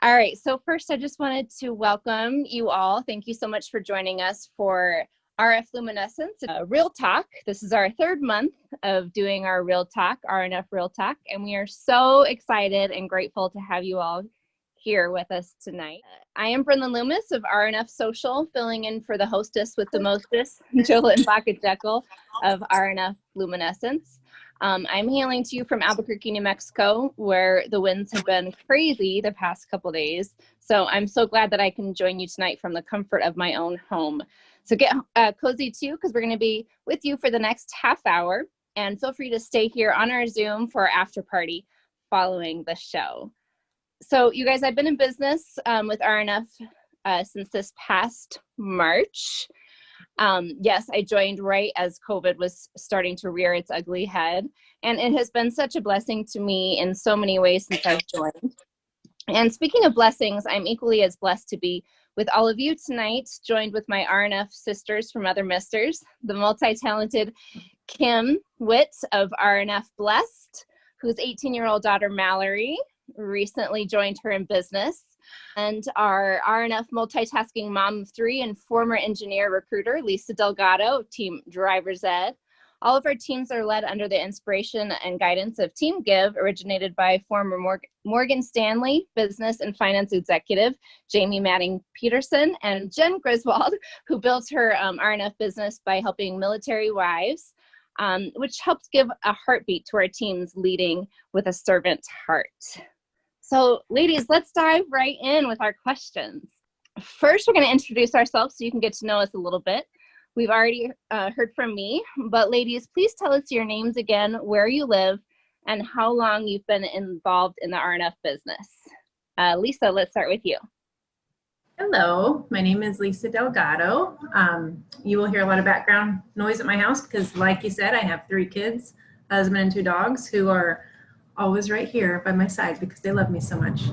All right, so first I just wanted to welcome you all. Thank you so much for joining us for ℯ+𝔽 Real Talk. This is our third month of doing our Real Talk, R+F Real Talk, and we are so excited and grateful to have you all here with us tonight. I am Brynlyn Loomis of R+F Social, filling in for the hostess with the mostest, Jolynn Baca of ℯ+𝔽. I'm hailing to you from Albuquerque, New Mexico, where the winds have been crazy the past couple days. So I'm so glad that I can join you tonight from the comfort of my own home. So get cozy too, because we're going to be with you for the next half hour. And feel free to stay here on our Zoom for our after party following the show. So you guys, I've been in business with R+F since this past March. Yes, I joined right as COVID was starting to rear its ugly head, and it has been such a blessing to me in so many ways since I've joined. And speaking of blessings, I'm equally as blessed to be with all of you tonight, joined with my R+F sisters from other misters, the multi-talented Kim Witt of R+F Blessed, whose 18-year-old daughter Mallory recently joined her in business, and our R+F multitasking mom of three and former engineer recruiter, Lisa Delgado, Team Driver's Ed. All of our teams are led under the inspiration and guidance of Team Give, originated by former Morgan Stanley business and finance executive, Jamie Manning Peterson, and Jen Griswold, who built her R+F business by helping military wives, which helps give a heartbeat to our teams leading with a servant heart. So ladies, let's dive right in with our questions. First, we're going to introduce ourselves so you can get to know us a little bit. We've already heard from me, but ladies, please tell us your names again, where you live, and how long you've been involved in the R+F business. Lisa, let's start with you. Hello, my name is Lisa Delgado. You will hear a lot of background noise at my house because, like you said, I have 3 kids, a husband and 2 dogs who are always right here by my side because they love me so much.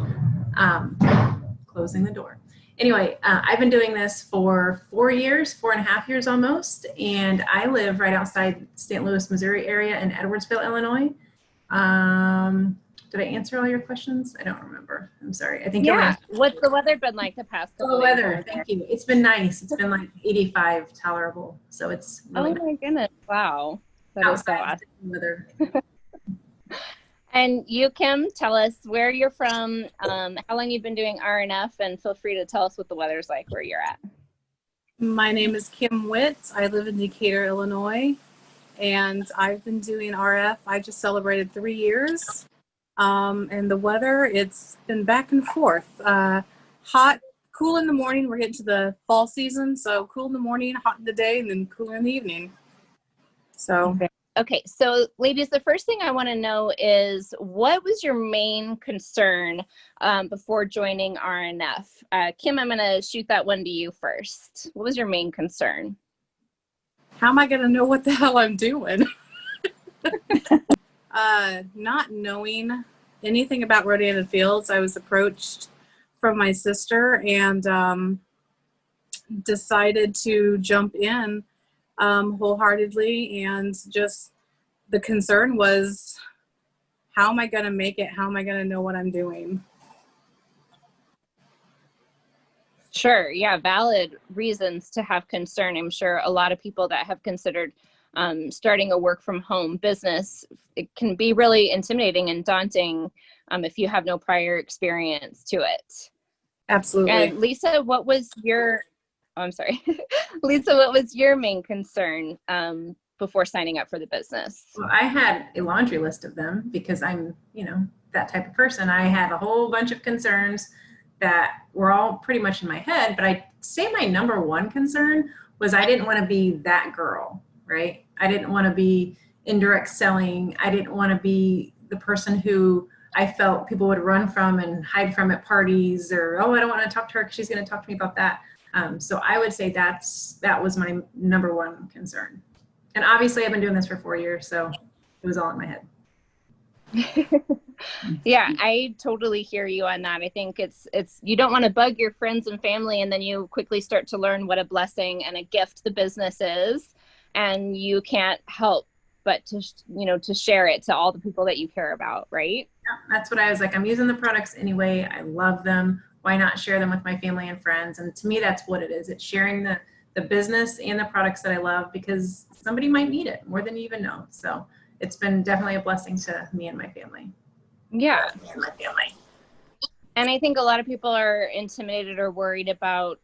Closing the door. Anyway, I've been doing this for 4.5 years almost, and I live right outside St. Louis, Missouri area in Edwardsville, Illinois. Did I answer all your questions? I don't remember. I'm sorry. I think What's the weather been like the past couple days? The weather. Thank you. It's been nice. It's been like 85 tolerable, so it's really oh my goodness! Wow, that is so awesome. Weather. And you, Kim, tell us where you're from, how long you've been doing R+F, and feel free to tell us what the weather's like where you're at. My name is Kim Witt. I live in Decatur, Illinois, and I've been doing R+F. I just celebrated 3 years. And the weather, it's been back and forth. Hot, cool in the morning. We're getting to the fall season, so cool in the morning, hot in the day, and then cooler in the evening. So. Okay, so ladies, the first thing I want to know is, what was your main concern before joining R+F? Kim, I'm going to shoot that one to you first. What was your main concern? How am I going to know what the hell I'm doing? Not knowing anything about rhododendron fields. I was approached from my sister and decided to jump in wholeheartedly, and just the concern was, how am I going to make it? How am I going to know what I'm doing? Sure. Yeah. Valid reasons to have concern. I'm sure a lot of people that have considered starting a work from home business, it can be really intimidating and daunting if you have no prior experience to it. Absolutely. And Lisa, what was your I'm sorry. Lisa, what was your main concern before signing up for the business? Well, I had a laundry list of them because I'm, that type of person. I had a whole bunch of concerns that were all pretty much in my head, but I'd say my number one concern was I didn't want to be that girl, right? I didn't want to be indirect selling. I didn't want to be the person who I felt people would run from and hide from at parties, or, oh, I don't want to talk to her because she's going to talk to me about that. So I would say that was my number one concern. And obviously I've been doing this for 4 years, so it was all in my head. Yeah, I totally hear you on that. I think it's you don't want to bug your friends and family, and then you quickly start to learn what a blessing and a gift the business is, and you can't help but to, to share it to all the people that you care about, right? Yeah, that's what I was like. I'm using the products anyway. I love them. Why not share them with my family and friends? And to me, that's what it is. It's sharing the business and the products that I love, because somebody might need it more than you even know. So it's been definitely a blessing to me and my family. Yeah. And I think a lot of people are intimidated or worried about,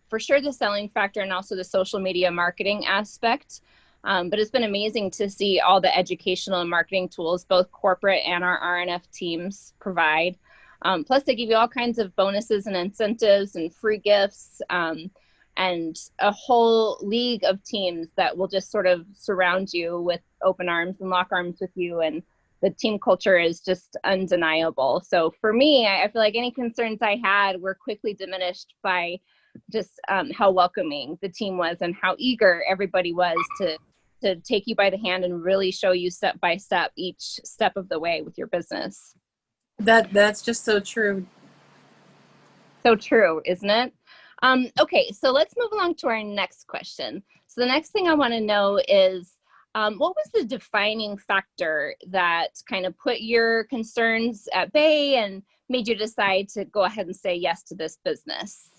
for sure, the selling factor and also the social media marketing aspect. But it's been amazing to see all the educational and marketing tools both corporate and our R+F teams provide. Plus, they give you all kinds of bonuses and incentives and free gifts, and a whole league of teams that will just sort of surround you with open arms and lock arms with you. And the team culture is just undeniable. So for me, I feel like any concerns I had were quickly diminished by just how welcoming the team was and how eager everybody was to take you by the hand and really show you step by step each step of the way with your business. That's just so true. So true, isn't it? Okay, so let's move along to our next question. So the next thing I want to know is, what was the defining factor that kind of put your concerns at bay and made you decide to go ahead and say yes to this business?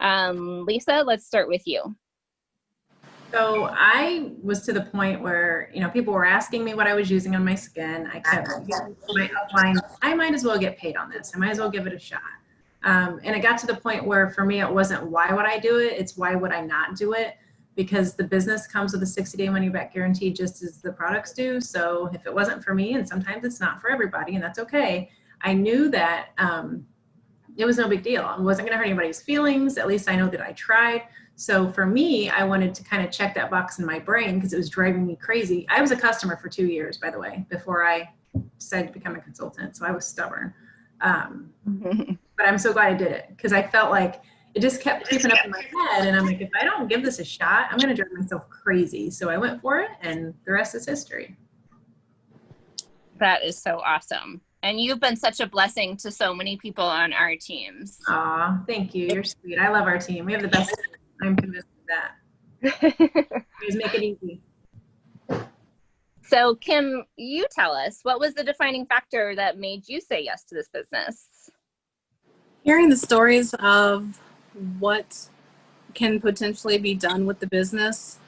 Lisa, let's start with you. So I was to the point where, people were asking me what I was using on my skin. I kept my upline, I might as well get paid on this. I might as well give it a shot. And it got to the point where for me, it wasn't why would I do it? It's why would I not do it? Because the business comes with a 60-day money-back guarantee just as the products do. So if it wasn't for me, and sometimes it's not for everybody, and that's okay, I knew that it was no big deal. I wasn't going to hurt anybody's feelings. At least I know that I tried. So for me, I wanted to kind of check that box in my brain because it was driving me crazy. I was a customer for 2 years, by the way, before I decided to become a consultant. So I was stubborn. But I'm so glad I did it because I felt like it just kept creeping up in my head. And I'm like, if I don't give this a shot, I'm going to drive myself crazy. So I went for it, and the rest is history. That is so awesome. And you've been such a blessing to so many people on our teams. Aw, thank you. You're sweet. I love our team. We have the best team. I'm convinced of that. Please make it easy. So Kim, you tell us, what was the defining factor that made you say yes to this business? Hearing the stories of what can potentially be done with the business,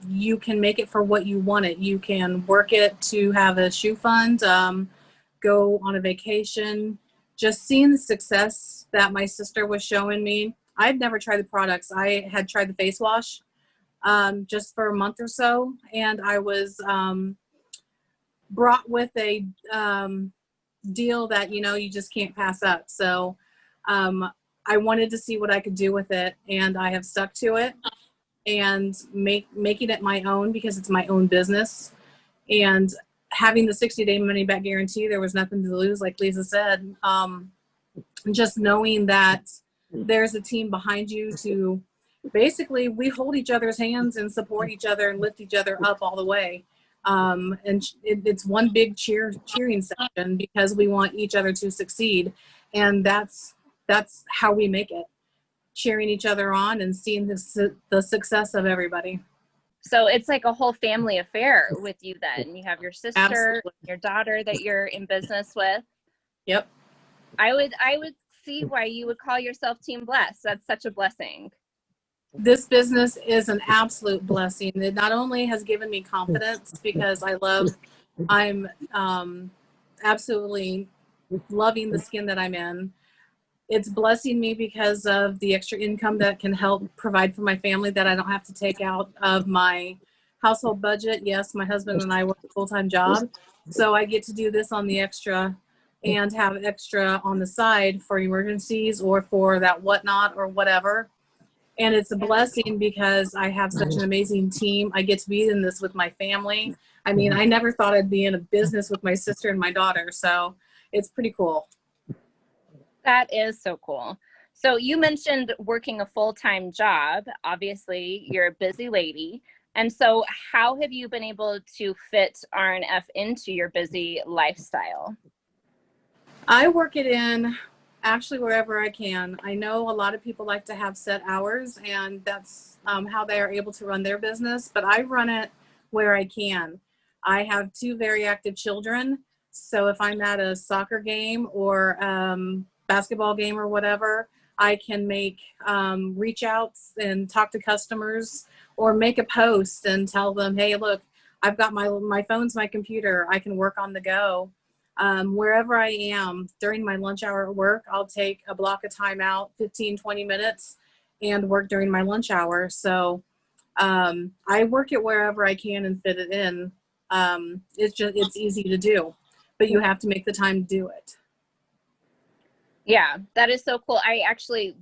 you can make it for what you want it. You can work it to have a shoe fund, go on a vacation. Just seeing the success that my sister was showing me. I'd never tried the products. I had tried the face wash just for a month or so, and I was brought with a deal that you just can't pass up. So I wanted to see what I could do with it, and I have stuck to it and making it my own because it's my own business. And having the 60-day money-back guarantee, there was nothing to lose, like Lisa said. Just knowing that there's a team behind you to basically, we hold each other's hands and support each other and lift each other up all the way. And it's one big cheering session because we want each other to succeed. And that's how we make it, cheering each other on and seeing the success of everybody. So it's like a whole family affair with you then. You have your sister, Absolutely. Your daughter that you're in business with. Yep. I would see why you would call yourself Team Blessed. That's such a blessing. This business is an absolute blessing. It not only has given me confidence because I'm absolutely loving the skin that I'm in. It's blessing me because of the extra income that can help provide for my family that I don't have to take out of my household budget. Yes, my husband and I work a full-time job, so I get to do this on the extra and have extra on the side for emergencies or for that whatnot or whatever. And it's a blessing because I have such an amazing team. I get to be in this with my family. I mean, I never thought I'd be in a business with my sister and my daughter, so it's pretty cool. That is so cool. So you mentioned working a full-time job. Obviously, you're a busy lady. And so how have you been able to fit R+F into your busy lifestyle? I work it in actually wherever I can. I know a lot of people like to have set hours, and that's how they are able to run their business. But I run it where I can. I have 2 very active children, so if I'm at a soccer game or basketball game or whatever, I can make reach outs and talk to customers, or make a post and tell them, hey, look, I've got my phone's my computer. I can work on the go. Wherever I am during my lunch hour at work, I'll take a block of time out, 15, 20 minutes, and work during my lunch hour. So I work it wherever I can and fit it in. It's easy to do, but you have to make the time to do it. Yeah, that is so cool.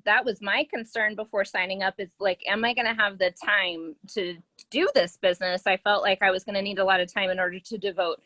That was my concern before signing up, is like, am I going to have the time to do this business? I felt like I was going to need a lot of time in order to devote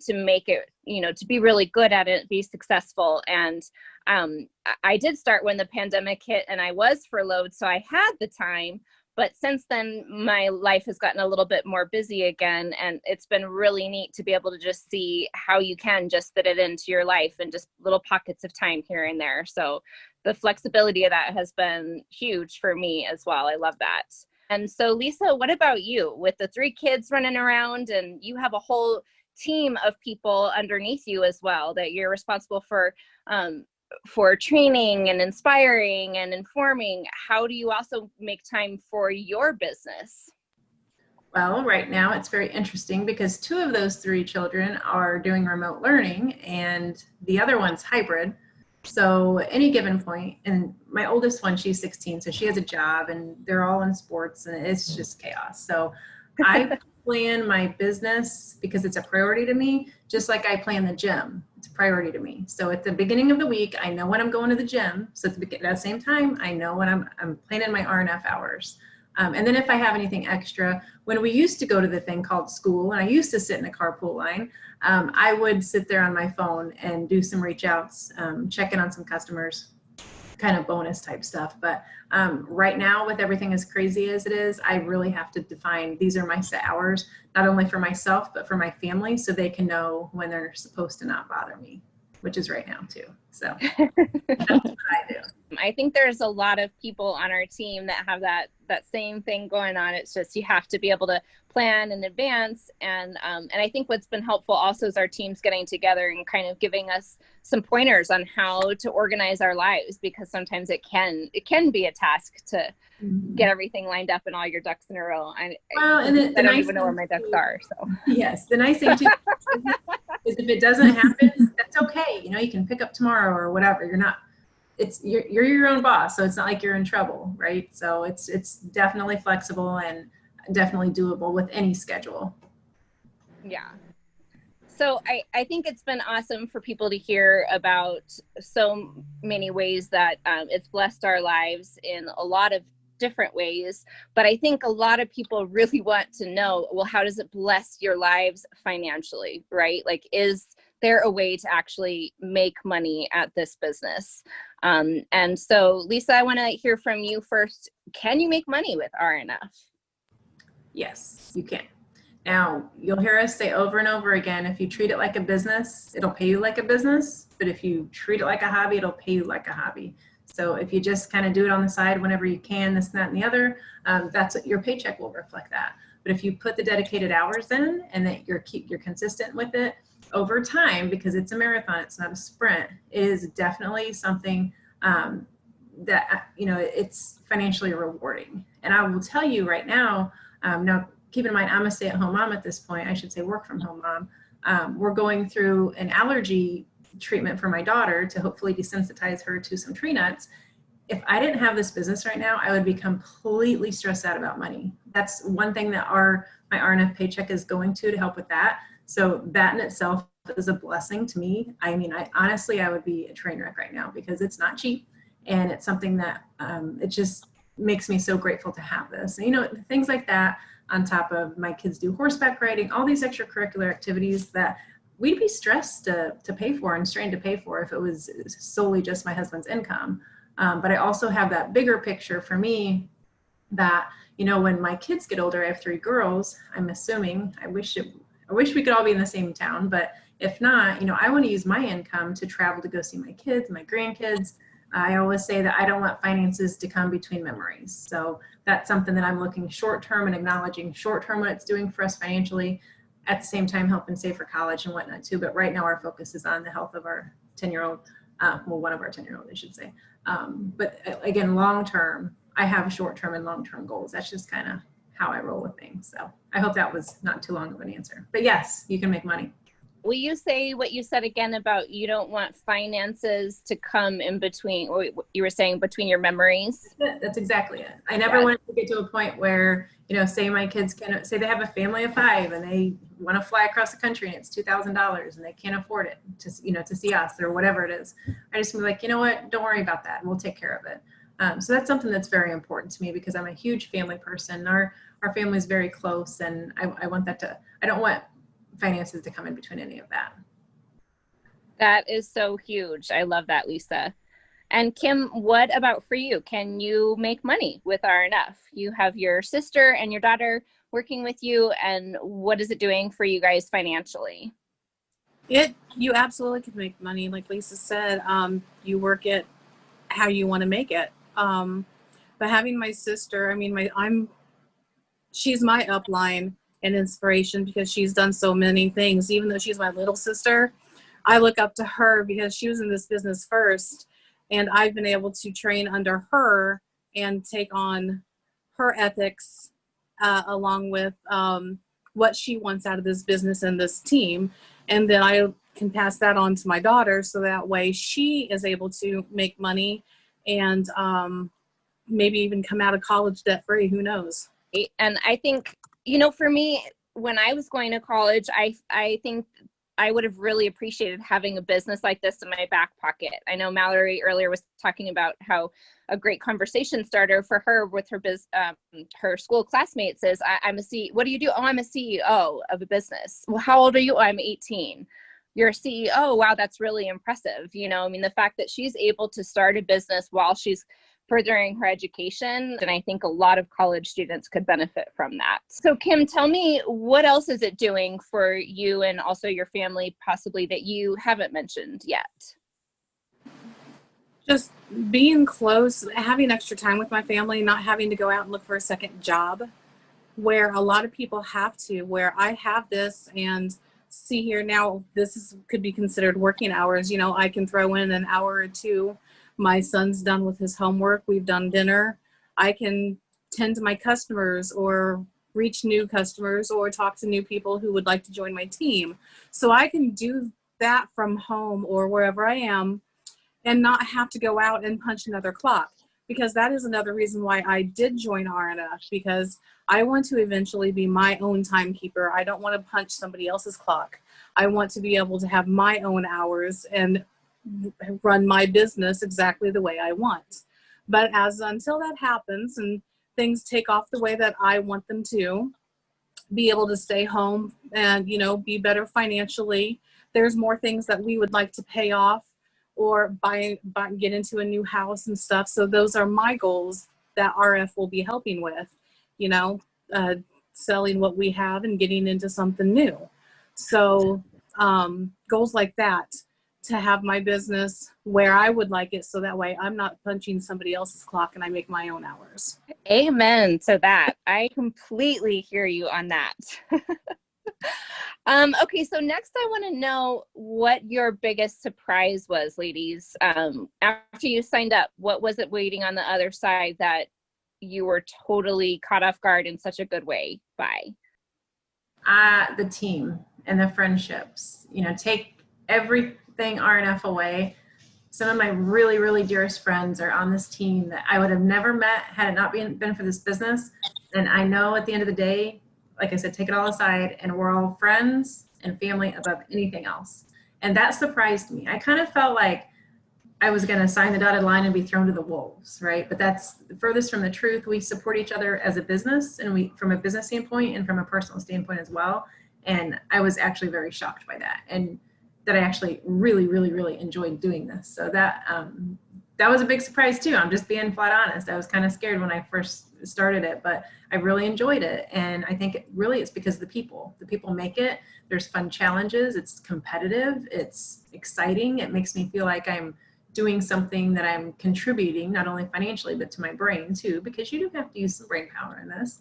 to make it, to be really good at it, be successful. And I did start when the pandemic hit and I was furloughed, so I had the time. But since then, my life has gotten a little bit more busy again, and it's been really neat to be able to just see how you can just fit it into your life and just little pockets of time here and there. So the flexibility of that has been huge for me as well. I love that. And so, Lisa, what about you? With the 3 kids running around, and you have a whole team of people underneath you as well that you're responsible for training and inspiring and informing, how do you also make time for your business? Well, right now it's very interesting because 2 of those 3 children are doing remote learning and the other one's hybrid. So any given point, and my oldest one, she's 16, so she has a job and they're all in sports and it's just chaos. So I plan my business because it's a priority to me, just like I plan the gym. It's a priority to me. So at the beginning of the week, I know when I'm going to the gym. So at the same time, I know when I'm planning my R&F hours. And then if I have anything extra, when we used to go to the thing called school, and I used to sit in a carpool line, I would sit there on my phone and do some reach outs, check in on some customers, kind of bonus type stuff. But right now, with everything as crazy as it is, I really have to define, these are my set hours, not only for myself, but for my family, so they can know when they're supposed to not bother me, which is right now too. So that's what I do. I think there's a lot of people on our team that have that same thing going on. It's just, you have to be able to plan in advance. And I think what's been helpful also is our teams getting together and kind of giving us some pointers on how to organize our lives, because sometimes it can be a task to get everything lined up and all your ducks in a row. I don't even know where my ducks are. So yes, the nice thing too is if it doesn't happen, that's okay. You can pick up tomorrow or whatever. You're your own boss, so it's not like you're in trouble, right? So it's definitely flexible and definitely doable with any schedule. Yeah. So I think it's been awesome for people to hear about so many ways that it's blessed our lives in a lot of different ways. But I think a lot of people really want to know, well, how does it bless your lives financially, right? Like, is there a way to actually make money at this business? And so, Lisa, I want to hear from you first. Can you make money with R+F? Yes, you can. Now, you'll hear us say over and over again, if you treat it like a business, it'll pay you like a business. But if you treat it like a hobby, it'll pay you like a hobby. So if you just kind of do it on the side whenever you can, this, that, and the other, that's what your paycheck will reflect that. But if you put the dedicated hours in and that you're consistent with it over time, because it's a marathon, it's not a sprint, it is definitely something that, it's financially rewarding. And I will tell you right now, now keep in mind, I'm a stay-at-home mom at this point. I should say work from home mom. We're going through an allergy treatment for my daughter to hopefully desensitize her to some tree nuts. If I didn't have this business right now, I would be completely stressed out about money. That's one thing that my R+F paycheck is going to help with that. So that in itself is a blessing to me. I mean, I would be a train wreck right now because it's not cheap, and it's something that it just makes me so grateful to have this. And, things like that, on top of my kids do horseback riding, all these extracurricular activities that we'd be stressed to pay for and strained to pay for if it was solely just my husband's income. But I also have that bigger picture for me that, when my kids get older, I have 3 girls, I'm assuming, I wish we could all be in the same town, but if not, I want to use my income to travel to go see my kids, my grandkids, I always say that I don't want finances to come between memories. So that's something that I'm looking short-term and acknowledging short-term what it's doing for us financially, at the same time helping save for college and whatnot too. But right now our focus is on the health of our 10-year-old, well, one of our 10-year-old, I should say. But again, long-term, I have short-term and long-term goals. That's just kind of how I roll with things. So I hope that was not too long of an answer. But yes, you can make money. Will you say what you said again about you don't want finances to come in between, or you were saying between your memories? That's exactly it. I never want to get to a point where, you know, say my kids can, say they have a family of 5 and they want to fly across the country and it's $2,000 and they can't afford it to, you know, to see us or whatever it is. I just be like, you know what, don't worry about that. We'll take care of it. So that's something that's very important to me because I'm a huge family person. Our family is very close, and I want that to, I don't want finances to come in between any of that. That is so huge. I love that, Lisa. And Kim, what about for you? Can you make money with R+F? You have your sister and your daughter working with you, and what is it doing for you guys financially? You absolutely can make money. Like Lisa said, you work it how you want to make it. But having my sister, I mean, she's my upline and inspiration because she's done so many things. Even though she's my little sister, I look up to her because she was in this business first, and I've been able to train under her and take on her ethics along with what she wants out of this business and this team. And then I can pass that on to my daughter so that way she is able to make money and maybe even come out of college debt free, who knows? And I think, you know, for me, when I was going to college, I think I would have really appreciated having a business like this in my back pocket. I know Mallory earlier was talking about how a great conversation starter for her with her school classmates is, I'm a CEO. What do you do? Oh, I'm a CEO of a business. Well, how old are you? Oh, I'm 18. You're a CEO. Wow, that's really impressive. You know, I mean, the fact that she's able to start a business while she's furthering her education, and I think a lot of college students could benefit from that. So Kim, tell me, what else is it doing for you and also your family possibly that you haven't mentioned yet? Just being close, having extra time with my family, not having to go out and look for a second job, where a lot of people have to, where I have this and see here now, could be considered working hours. You know, I can throw in an hour or two. My son's done with his homework. We've done dinner. I can tend to my customers or reach new customers or talk to new people who would like to join my team. So I can do that from home or wherever I am and not have to go out and punch another clock, because that is another reason why I did join R+F, because I want to eventually be my own timekeeper. I don't want to punch somebody else's clock. I want to be able to have my own hours and run my business exactly the way I want. But until that happens and things take off the way that I want them to, be able to stay home and, you know, be better financially. There's more things that we would like to pay off or buy get into a new house and stuff. So those are my goals that R+F will be helping with, you know, selling what we have and getting into something new. So goals like that, to have my business where I would like it, so that way I'm not punching somebody else's clock and I make my own hours. Amen to that. I completely hear you on that. Okay, so next I want to know what your biggest surprise was, ladies. After you signed up, what was it waiting on the other side that you were totally caught off guard in such a good way by? The team and the friendships. You know, take everything R+F away. Some of my really, really dearest friends are on this team that I would have never met had it not been for this business. And I know at the end of the day, like I said, take it all aside, and we're all friends and family above anything else. And that surprised me. I kind of felt like I was going to sign the dotted line and be thrown to the wolves, right? But that's the furthest from the truth. We support each other as a business, and from a business standpoint and from a personal standpoint as well. And I was actually very shocked by that, and that I actually really, really, really enjoyed doing this. So that was a big surprise too. I'm just being flat honest. I was kind of scared when I first started it, but I really enjoyed it. And I think it's because the people make it. There's fun challenges. It's competitive. It's exciting. It makes me feel like I'm doing something that I'm contributing, not only financially, but to my brain too, because you do have to use some brain power in this.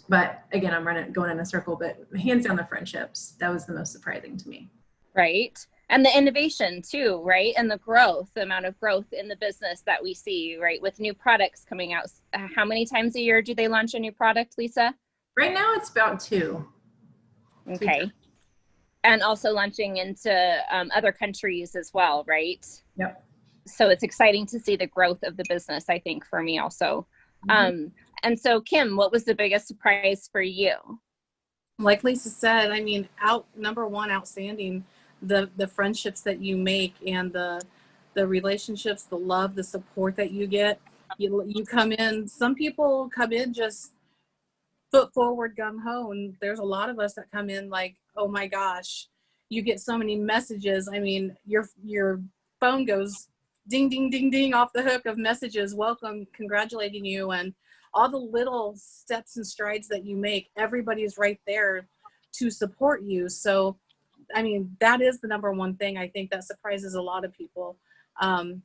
But again, I'm going in a circle, but hands down the friendships, that was the most surprising to me. Right. And the innovation too, right? And the growth, the amount of growth in the business that we see, right? With new products coming out. How many times a year do they launch a new product, Lisa? Right now it's about 2. Okay. And also launching into other countries as well, right? Yep. So it's exciting to see the growth of the business, I think, for me also. And so, Kim, what was the biggest surprise for you? Like Lisa said, I mean, number one, outstanding, the friendships that you make and the relationships, the love, the support that you get. You come in, some people come in just foot forward, gung ho, and there's a lot of us that come in like, oh my gosh, you get so many messages. I mean, your phone goes ding, ding, ding, ding off the hook of messages, welcome, congratulating you, and all the little steps and strides that you make, everybody's right there to support you. So, I mean, that is the number one thing I think that surprises a lot of people.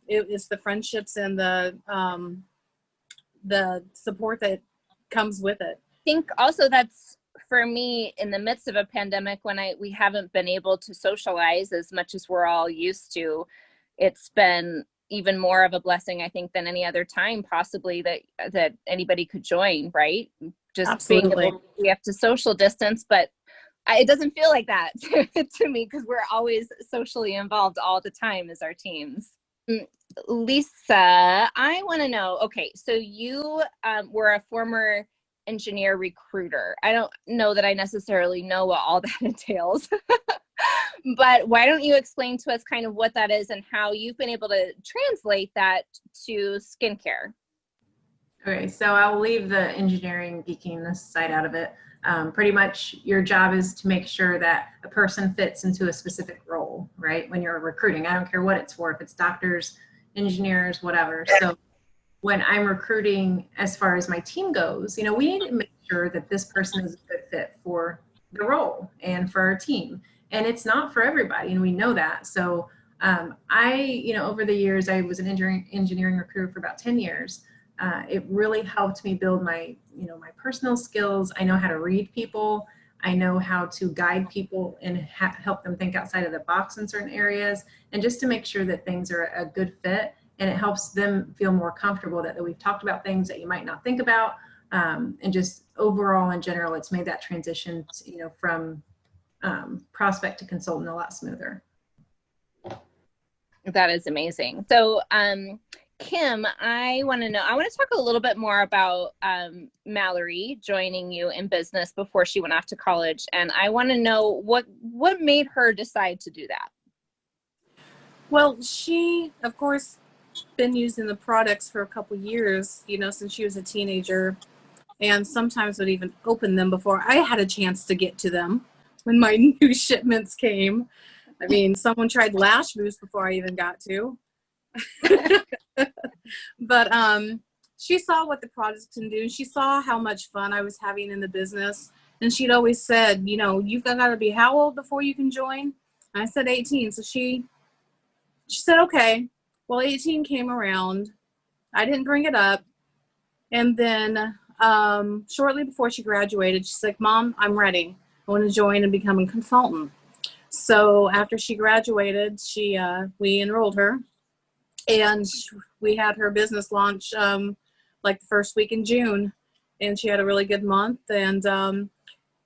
It's the friendships and the support that comes with it. I think also that's, for me, in the midst of a pandemic, when we haven't been able to socialize as much as we're all used to, it's been even more of a blessing, I think, than any other time possibly that anybody could join, right? Just Absolutely. we have to social distance, but it doesn't feel like that to me, because we're always socially involved all the time as our teams. Lisa, I want to know, okay, so you were a former engineer recruiter. I don't know that I necessarily know what all that entails, but why don't you explain to us kind of what that is and how you've been able to translate that to skincare? Okay, so I'll leave the engineering geekiness side out of it. Pretty much your job is to make sure that a person fits into a specific role, right? When you're recruiting, I don't care what it's for, if it's doctors, engineers, whatever. So when I'm recruiting, as far as my team goes, we need to make sure that this person is a good fit for the role and for our team. And it's not for everybody, and we know that. So over the years, I was an engineering recruiter for about 10 years. It really helped me build my personal skills. I know how to read people. I know how to guide people and help them think outside of the box in certain areas, and just to make sure that things are a good fit. And it helps them feel more comfortable that we've talked about things that you might not think about. And just overall, in general, it's made that transition, from prospect to consultant a lot smoother. That is amazing. So, Kim, I want to talk a little bit more about Mallory joining you in business before she went off to college. And I want to know what made her decide to do that. Well, she, of course, been using the products for a couple years, since she was a teenager, and sometimes would even open them before I had a chance to get to them when my new shipments came. I mean, someone tried Lash Boost before I even got to. But she saw what the products can do. She saw how much fun I was having in the business. And she'd always said, you've got to be how old before you can join? And I said 18. So she said, okay. Well, 18 came around. I didn't bring it up. And then shortly before she graduated, she's like, Mom, I'm ready. I want to join and become a consultant. So after she graduated, we enrolled her. And we had her business launch like the first week in June. And she had a really good month. And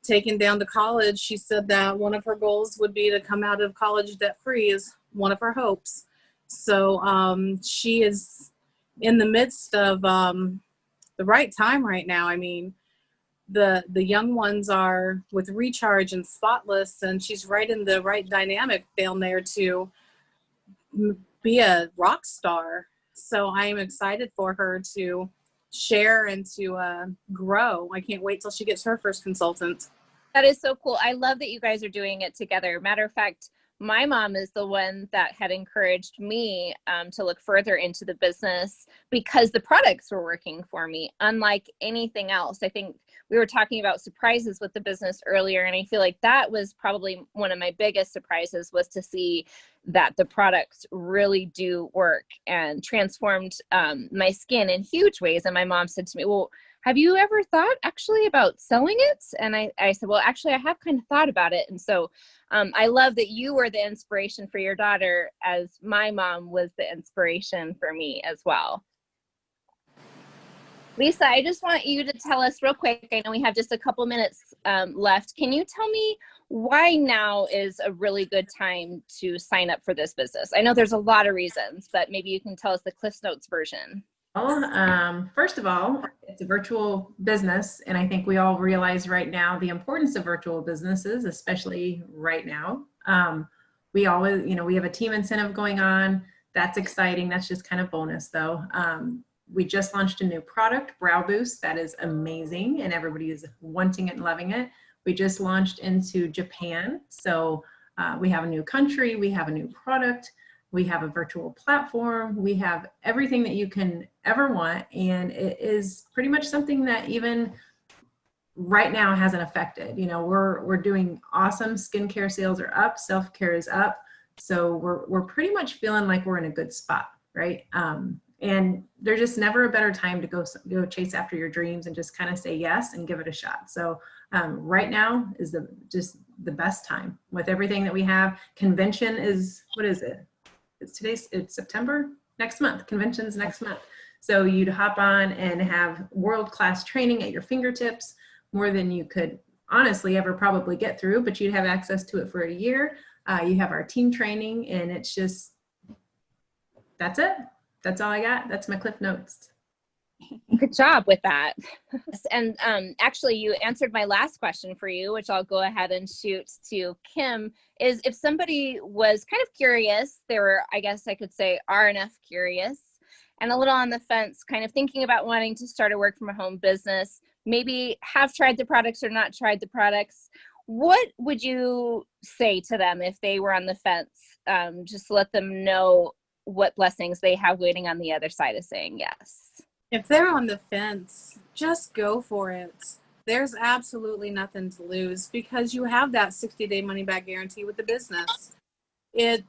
taken down to college, she said that one of her goals would be to come out of college debt-free, is one of her hopes. So she is in the midst of the right time right now. I mean, the young ones are with Recharge and Spotless, and she's right in the right dynamic down there to be a rock star. So I am excited for her to share and to grow. I can't wait till she gets her first consultant. That is so cool. I love that you guys are doing it together. Matter of fact, my mom is the one that had encouraged me to look further into the business because the products were working for me, unlike anything else. I think we were talking about surprises with the business earlier, and I feel like that was probably one of my biggest surprises, was to see that the products really do work and transformed my skin in huge ways. And my mom said to me, well, have you ever thought actually about selling it? And I said, well, actually, I have kind of thought about it. And so I love that you were the inspiration for your daughter, as my mom was the inspiration for me as well. Lisa, I just want you to tell us real quick, I know we have just a couple minutes left. Can you tell me why now is a really good time to sign up for this business? I know there's a lot of reasons, but maybe you can tell us the Cliff Notes version. Well, first of all, it's a virtual business, and I think we all realize right now the importance of virtual businesses, especially right now. We always, we have a team incentive going on. That's exciting. That's just kind of bonus though. We just launched a new product, Brow Boost, that is amazing, and everybody is wanting it and loving it. We just launched into Japan, so we have a new country, we have a new product, we have a virtual platform, we have everything that you can ever want, and it is pretty much something that even right now hasn't affected. We're doing awesome. Skincare sales are up, self-care is up, so we're pretty much feeling like we're in a good spot, right? And there's just never a better time to go chase after your dreams and just kind of say yes and give it a shot. So right now is just the best time with everything that we have. Convention is, what is it? It's September, next month. Convention's next month. So you'd hop on and have world-class training at your fingertips, more than you could honestly ever probably get through, but you'd have access to it for a year. You have our team training, and it's just, that's it. That's all I got. That's my Cliff Notes. Good job with that. And actually, you answered my last question for you, which I'll go ahead and shoot to Kim, is if somebody was kind of curious, they were, I guess I could say, R&F curious, and a little on the fence, kind of thinking about wanting to start a work from home business, maybe have tried the products or not tried the products, what would you say to them if they were on the fence? Just let them know what blessings they have waiting on the other side of saying yes. If they're on the fence, just go for it. There's absolutely nothing to lose, because you have that 60-day money-back guarantee with the business. It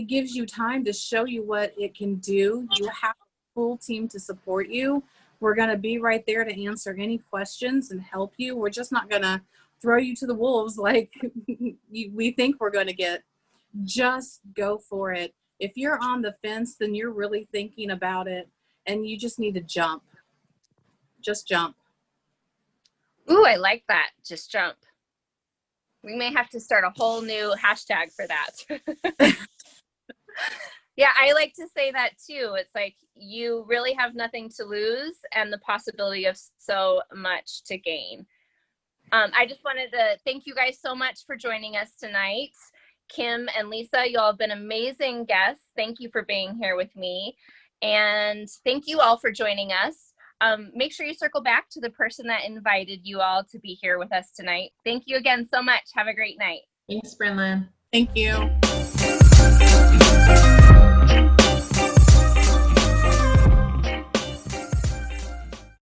gives you time to show you what it can do. You have a full team to support you. We're going to be right there to answer any questions and help you. We're just not going to throw you to the wolves like we think we're going to get. Just go for it. If you're on the fence, then you're really thinking about it, and you just need to jump. Just jump. Ooh, I like that. Just jump. We may have to start a whole new hashtag for that. Yeah, I like to say that too. It's like you really have nothing to lose and the possibility of so much to gain. I just wanted to thank you guys so much for joining us tonight. Kim and Lisa, you all have been amazing guests. Thank you for being here with me. And thank you all for joining us. Make sure you circle back to the person that invited you all to be here with us tonight. Thank you again so much. Have a great night. Thanks, Brynlyn. Thank you.